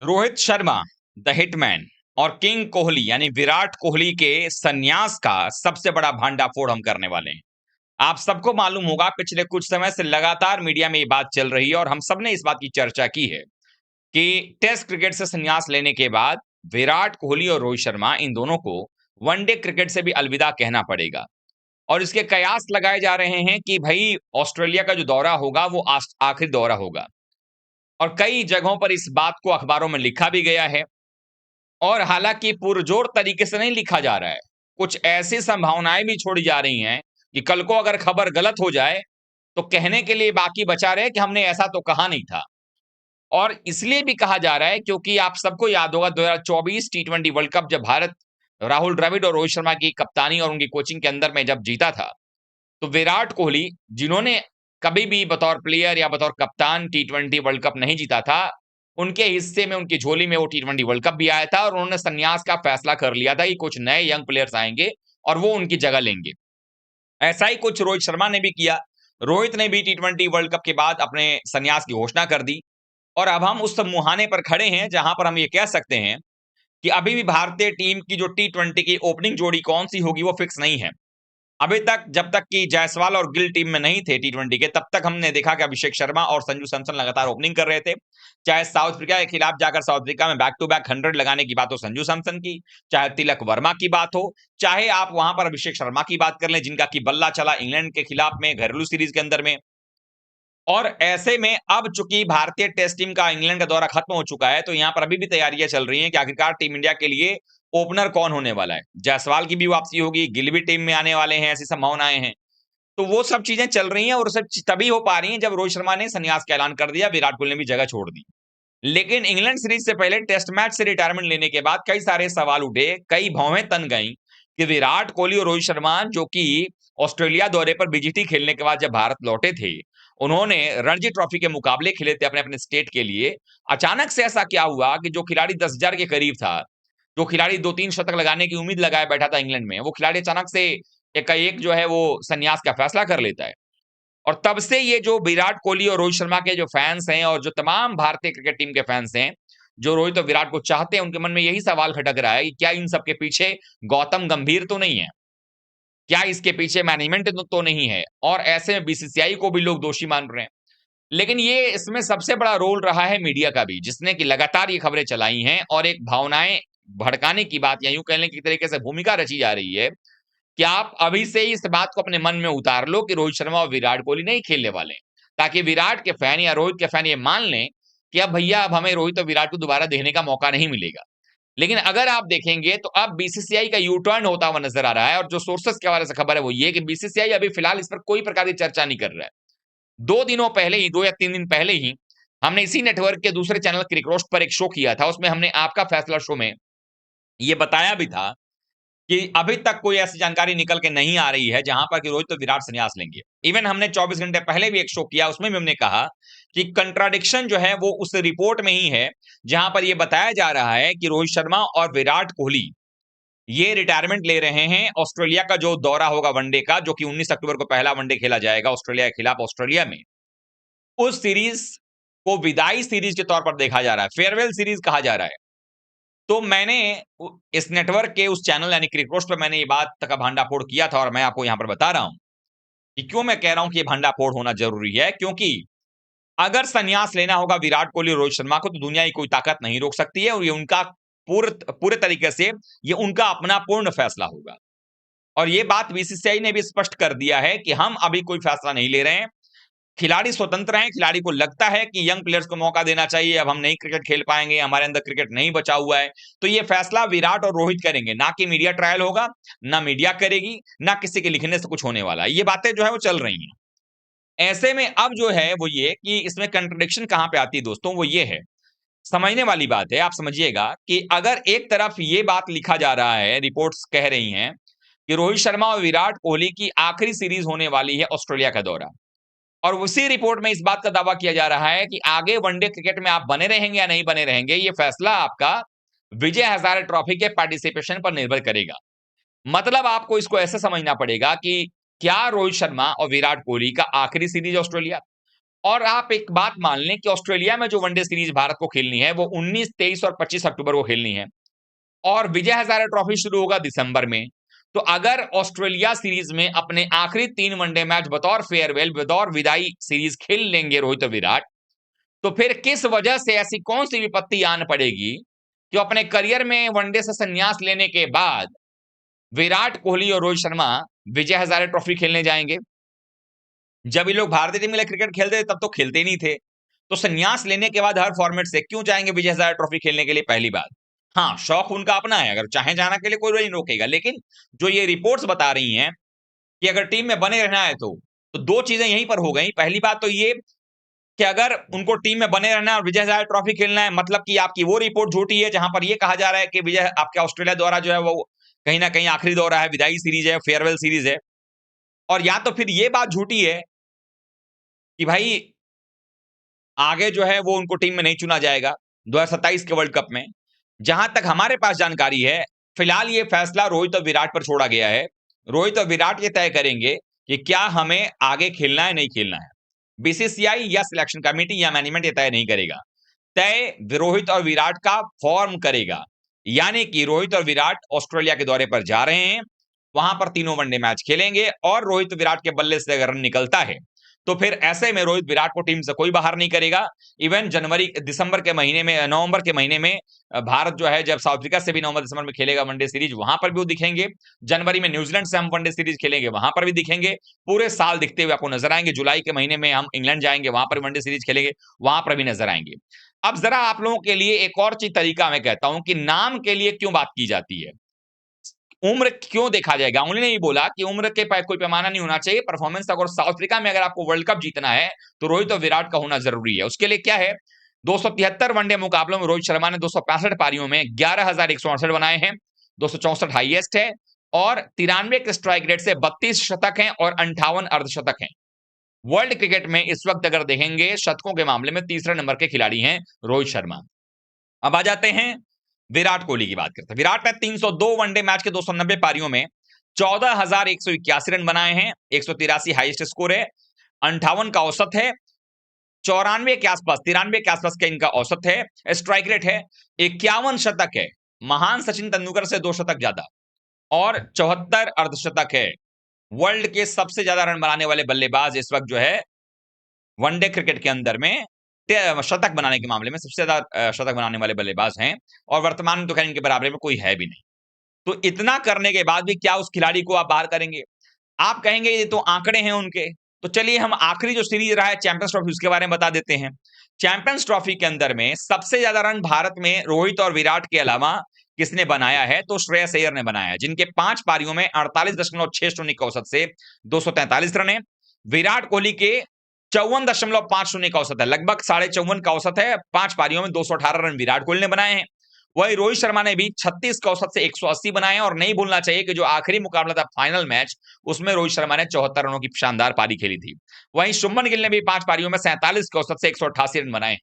Rohit Sharma the hitman और king Kohli यानी विराट कोहली के संन्यास का सबसे बड़ा भांडाफोड़ हम करने वाले हैं। आप सबको मालूम होगा पिछले कुछ समय से लगातार मीडिया में ये बात चल रही है और हम सबने इस बात की चर्चा की है कि टेस्ट क्रिकेट से संन्यास लेने के बाद विराट कोहली और रोहित शर्मा इन दोनों को वनडे क्रिकेट से भी अलविदा कहना पड़ेगा। और इसके कयास लगाए जा रहे हैं कि भाई ऑस्ट्रेलिया का जो दौरा होगा वो आखिरी दौरा होगा। और कई जगहों पर इस बात को अखबारों में लिखा भी गया है। और हालांकि पुरजोर तरीके से नहीं लिखा जा रहा है, कुछ ऐसी संभावनाएं भी छोड़ी जा रही हैं कि कल को अगर खबर गलत हो जाए तो कहने के लिए बाकी बचा रहे कि हमने ऐसा तो कहा नहीं था। और इसलिए भी कहा जा रहा है क्योंकि आप सबको याद होगा 2024 टी20 वर्ल्ड कप जब भारत राहुल द्रविड़ और रोहित शर्मा की कप्तानी और उनकी कोचिंग के अंदर में जब जीता था, तो विराट कोहली जिन्होंने कभी भी बतौर प्लेयर या बतौर कप्तान टी20 वर्ल्ड कप नहीं जीता था, उनके हिस्से में उनकी झोली में वो टी20 वर्ल्ड कप भी आया था और उन्होंने संन्यास का फैसला कर लिया था कि कुछ नए यंग प्लेयर्स आएंगे और वो उनकी जगह लेंगे। ऐसा ही कुछ रोहित शर्मा ने भी किया। रोहित ने भी टी20 वर्ल्ड कप के बाद अपने संन्यास की घोषणा कर दी। और अब हम उस मुहाने पर खड़े हैं जहां पर हम ये कह सकते हैं कि अभी भी भारतीय टीम की जो टी20 की ओपनिंग जोड़ी कौन सी होगी वो फिक्स नहीं है। अभी तक जब तक कि जायसवाल और गिल टीम में नहीं थे टी20 के, तब तक हमने देखा कि अभिषेक शर्मा और संजू सैमसन लगातार ओपनिंग कर रहे थे। चाहे साउथ अफ्रीका के खिलाफ जाकर साउथ अफ्रीका में बैक टू बैक 100 लगाने की बात हो संजू सैमसन की, चाहे तिलक वर्मा की बात हो, चाहे आप वहां पर अभिषेक शर्मा की बात कर लें जिनका की बल्ला चला इंग्लैंड के खिलाफ में घरेलू सीरीज के अंदर में। और ऐसे में अब चूंकि भारतीय टेस्ट टीम का इंग्लैंड का दौरा खत्म हो चुका है, तो यहां पर अभी भी तैयारियां चल रही हैं कि आखिरकार टीम इंडिया के लिए ओपनर कौन होने वाला है। जायसवाल की भी वापसी होगी, गिल भी टीम में आने वाले हैं, ऐसी संभावनाएं हैं। तो वो सब चीजें चल रही हैं और सब तभी हो पा रही हैं जब रोहित शर्मा ने संन्यास का ऐलान कर दिया, विराट कोहली ने भी जगह छोड़ दी। लेकिन इंग्लैंड सीरीज से पहले टेस्ट मैच से रिटायरमेंट लेने के बाद कई सारे सवाल उठे, कई भौवें तन गई कि विराट कोहली और रोहित शर्मा जो कि ऑस्ट्रेलिया दौरे पर बीजीटी खेलने के बाद जब भारत लौटे थे, उन्होंने रणजी ट्रॉफी के मुकाबले खेले थे अपने अपने स्टेट के लिए। अचानक से ऐसा क्या हुआ कि जो खिलाड़ी 10,000 के करीब था, जो खिलाड़ी 2-3 शतक लगाने की उम्मीद लगाए बैठा था इंग्लैंड में, वो खिलाड़ी अचानक से एकाएक जो है वो संन्यास का फैसला कर लेता है। और तब से ये जो विराट कोहली और रोहित शर्मा के जो फैंस हैं और जो तमाम भारतीय क्रिकेट टीम के फैंस हैं, जो रोहित और विराट को चाहते हैं, उनके मन में यही सवाल खटक रहा है कि क्या इन सबके पीछे गौतम गंभीर तो नहीं है? क्या इसके पीछे मैनेजमेंट तो नहीं है? और ऐसे में बीसीसीआई को भी लोग दोषी मान रहे हैं। लेकिन ये इसमें सबसे बड़ा रोल रहा है मीडिया का भी, जिसने कि लगातार ये खबरें चलाई हैं और एक भावनाएं भड़काने की बात या यूं कह लें कि तरीके से भूमिका रची जा रही है कि आप अभी से ही इस बात को अपने मन में उतार लो कि रोहित शर्मा और विराट कोहली नहीं खेलने वाले, ताकि विराट के फैन या रोहित के फैन ये मान लें कि अब भैया अब हमें रोहित और विराट को दोबारा देखने का मौका नहीं मिलेगा। लेकिन अगर आप देखेंगे तो अब बीसीसीआई का यू टर्न होता हुआ नजर आ रहा है और जो सोर्सेस के हवाले से खबर है वो ये कि बीसीसीआई अभी फिलहाल इस पर कोई प्रकार की चर्चा नहीं कर रहा है। 2 दिनों पहले ही, 2 या 3 दिन पहले ही हमने इसी नेटवर्क के दूसरे चैनल क्रिक रोस्ट पर एक शो किया था, उसमें हमने आपका फैसला शो में ये बताया भी था कि अभी तक कोई ऐसी जानकारी निकल के नहीं आ रही है जहां पर कि रोहित तो विराट संन्यास लेंगे। इवन हमने 24 घंटे पहले भी एक शो किया, उसमें भी हमने कहा कि कंट्राडिक्शन जो है वो उस रिपोर्ट में ही है जहां पर ये बताया जा रहा है कि रोहित शर्मा और विराट कोहली ये रिटायरमेंट ले रहे हैं। ऑस्ट्रेलिया का जो दौरा होगा वनडे का, जो कि 19 अक्टूबर को पहला वनडे खेला जाएगा ऑस्ट्रेलिया के खिलाफ ऑस्ट्रेलिया में, उस सीरीज को विदाई सीरीज के तौर पर देखा जा रहा है, फेयरवेल सीरीज कहा जा रहा है। तो मैंने इस नेटवर्क के उस चैनल यानी क्रिक रोस्ट पर मैंने ये बात का भांडाफोड़ किया था और मैं आपको यहां पर बता रहा हूं कि क्यों मैं कह रहा हूं कि ये भांडाफोड़ होना जरूरी है। क्योंकि अगर संन्यास लेना होगा विराट कोहली और रोहित शर्मा को तो दुनिया की कोई ताकत नहीं रोक सकती है और ये उनका पूरे पूरे तरीके से ये उनका अपना पूर्ण फैसला होगा। और ये बात बीसीसीआई ने भी स्पष्ट कर दिया है कि हम अभी कोई फैसला नहीं ले रहे हैं। खिलाड़ी स्वतंत्र हैं, खिलाड़ी को लगता है कि यंग प्लेयर्स को मौका देना चाहिए, अब हम नहीं क्रिकेट खेल पाएंगे, हमारे अंदर क्रिकेट नहीं बचा हुआ है, तो ये फैसला विराट और रोहित करेंगे, ना कि मीडिया ट्रायल होगा, ना मीडिया करेगी, ना किसी के लिखने से कुछ होने वाला है। ये बातें जो है वो चल रही हैं। ऐसे में अब जो है वो ये कि इसमें कंट्रडिक्शन कहां पे आती है दोस्तों, वो ये है, समझने वाली बात है। आप समझिएगा कि अगर एक तरफ ये बात लिखा जा रहा है, रिपोर्ट्स कह रही हैं कि रोहित शर्मा और विराट कोहली की आखिरी सीरीज होने वाली है ऑस्ट्रेलिया का दौरा, और उसी रिपोर्ट में इस बात का दावा किया जा रहा है कि आगे वनडे क्रिकेट में आप बने रहेंगे या नहीं बने रहेंगे, ये फैसला आपका विजय हजारे ट्रॉफी के पार्टिसिपेशन पर निर्भर करेगा। मतलब आपको इसको ऐसे समझना पड़ेगा कि क्या रोहित शर्मा और विराट कोहली का आखिरी सीरीज ऑस्ट्रेलिया, और आप एक बात मान लें कि ऑस्ट्रेलिया में जो वनडे सीरीज भारत को खेलनी है वो 19, 23 और 25 अक्टूबर को खेलनी है, और विजय हजारे ट्रॉफी शुरू होगा दिसंबर में। तो अगर ऑस्ट्रेलिया सीरीज में अपने आखिरी 3 वनडे मैच बतौर फेयरवेल, बतौर विदाई सीरीज खेल लेंगे रोहित और विराट, तो फिर किस वजह से ऐसी कौन सी विपत्ति आन पड़ेगी कि अपने करियर में वनडे से संन्यास लेने के बाद विराट कोहली और रोहित शर्मा विजय हजारे ट्रॉफी खेलने जाएंगे? जब ये लोग भारतीय टीम के लिए क्रिकेट खेलते थे तब तो खेलते ही नहीं थे, तो संन्यास लेने के बाद हर फॉर्मेट से क्यों जाएंगे विजय हजारे ट्रॉफी खेलने के लिए? पहली बात। हाँ, शौक उनका अपना है, अगर चाहे जाना के लिए कोई नहीं रोकेगा, लेकिन जो ये रिपोर्ट्स बता रही हैं कि अगर टीम में बने रहना है तो दो चीजें यहीं पर हो गई। पहली बात तो ये कि अगर उनको टीम में बने रहना है और विजय हजारे ट्रॉफी खेलना है, मतलब कि आपकी वो रिपोर्ट झूठी है जहां पर ये कहा जा रहा है कि विजय आपके ऑस्ट्रेलिया द्वारा जो है वो कहीं ना कहीं आखिरी दौरा है, विदाई सीरीज है, फेयरवेल सीरीज है। और या तो फिर ये बात झूठी है कि भाई आगे जो है वो उनको टीम में नहीं चुना जाएगा 2027 के वर्ल्ड कप में। जहां तक हमारे पास जानकारी है, फिलहाल ये फैसला रोहित और विराट पर छोड़ा गया है। रोहित और विराट ये तय करेंगे कि क्या हमें आगे खेलना है, नहीं खेलना है। बीसीसीआई या सिलेक्शन कमेटी या मैनेजमेंट ये तय नहीं करेगा। तय रोहित और विराट का फॉर्म करेगा। यानी कि रोहित और विराट ऑस्ट्रेलिया के दौरे पर जा रहे हैं, वहां पर तीनों वनडे मैच खेलेंगे, और रोहित विराट के बल्ले से अगर रन निकलता है तो फिर ऐसे में रोहित विराट को टीम से कोई बाहर नहीं करेगा। इवन दिसंबर के महीने में, नवंबर के महीने में भारत जो है जब साउथ अफ्रीका से भी नवंबर दिसंबर में खेलेगा वनडे सीरीज, वहां पर भी वो दिखेंगे। जनवरी में न्यूजीलैंड से हम वनडे सीरीज खेलेंगे, वहां पर भी दिखेंगे। पूरे साल दिखते हुए आपको नजर आएंगे। जुलाई के महीने में हम इंग्लैंड जाएंगे, वहां पर वनडे सीरीज खेलेंगे, वहां पर भी नजर आएंगे। अब जरा आप लोगों के लिए एक और चीज तरीका मैं कहता हूं कि नाम के लिए क्यों बात की जाती है, उम्र क्यों देखा जाए। गांगुली ने भी बोला कि उम्र के कोई पैमाना नहीं होना चाहिए, परफॉर्मेंस अगर साउथ अफ्रीका में अगर आपको वर्ल्ड कप जीतना है तो रोहित और विराट का होना जरूरी है। उसके लिए क्या है, 273 वनडे मुकाबलों में रोहित शर्मा ने 265 पारियों में 11,168 बनाए हैं, 264 हाईएस्ट है, और 93 के स्ट्राइक रेट से 32 शतक हैं और 58 अर्धशतक हैं। वर्ल्ड क्रिकेट में इस वक्त अगर देखेंगे शतकों के मामले में तीसरे नंबर के खिलाड़ी हैं रोहित शर्मा। अब आ जाते हैं विराट कोहली की बात करते हैं। विराट ने 302 वनडे मैच के 290 पारियों में 14,181 रन बनाए हैं, 183 हाईएस्ट स्कोर है, 58 का औसत है, 94 के आसपास, 93 के आसपास का इनका औसत है, स्ट्राइक रेट है, 51 शतक है, महान सचिन तेंदुलकर से 2 शतक ज्यादा, और 74 अर्धशतक है। वर्ल्ड के सबसे ज्यादा रन बनाने वाले बल्लेबाज इस वक्त जो है वनडे क्रिकेट के अंदर में शतक बनाने के मामले में सबसे ज्यादा शतक बनाने वाले बल्लेबाज हैं, और वर्तमान में तो खैर इनके बराबर में कोई है भी नहीं। तो इतना करने के बाद भी क्या उस खिलाड़ी को आप बाहर करेंगे? आप कहेंगे ये तो आंकड़े हैं उनके, तो चलिए हम आखिरी जो सीरीज रहा है चैंपियंस ट्रॉफी उसके बारे में बता देते हैं। चैंपियंस ट्रॉफी के अंदर में सबसे ज्यादा रन भारत में रोहित और विराट के अलावा किसने बनाया है, तो श्रेयस अय्यर ने बनाया है, जिनके 5 पारियों में 48.6 का औसत से 243 रन है। विराट कोहली के 54.50 का औसत है, लगभग 54.5 का औसत है, 5 पारियों में 218 रन विराट कोहली ने बनाए हैं। वही रोहित शर्मा ने भी 36 का औसत से 180 बनाए हैं, और नहीं भूलना चाहिए कि जो आखिरी मुकाबला था फाइनल मैच, उसमें रोहित शर्मा ने 74 रनों की शानदार पारी खेली थी। वहीं शुभमन गिल ने भी 5 पारियों में 47 के औसत से 188 रन बनाए।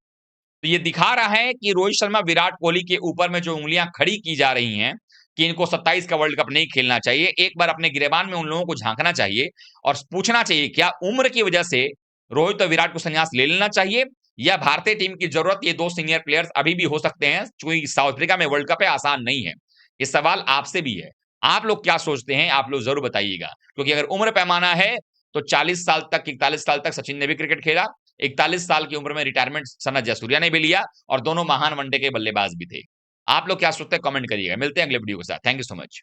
तो ये दिखा रहा है कि रोहित शर्मा विराट कोहली के ऊपर में जो उंगलियां खड़ी की जा रही हैं कि इनको 27 का वर्ल्ड कप नहीं खेलना चाहिए, एक बार अपने गिरेबान में उन लोगों को झांकना चाहिए और पूछना चाहिए क्या उम्र की वजह से रोहित और विराट को संन्यास ले लेना चाहिए, या भारतीय टीम की जरूरत ये 2 सीनियर प्लेयर्स अभी भी हो सकते हैं, क्योंकि साउथ अफ्रीका में वर्ल्ड कप है, आसान नहीं है। ये सवाल आपसे भी है। आप लोग क्या सोचते हैं, आप लोग जरूर बताइएगा, क्योंकि अगर उम्र पैमाना है तो 40 साल तक, 41 साल तक सचिन ने भी क्रिकेट खेला, 41 साल की उम्र में रिटायरमेंट सनत जयसूर्या ने भी लिया, और दोनों महान वनडे के बल्लेबाज भी थे। आप लोग क्या सोचते हैं कमेंट करिएगा। मिलते हैं अगले वीडियो के साथ। Thank you so much.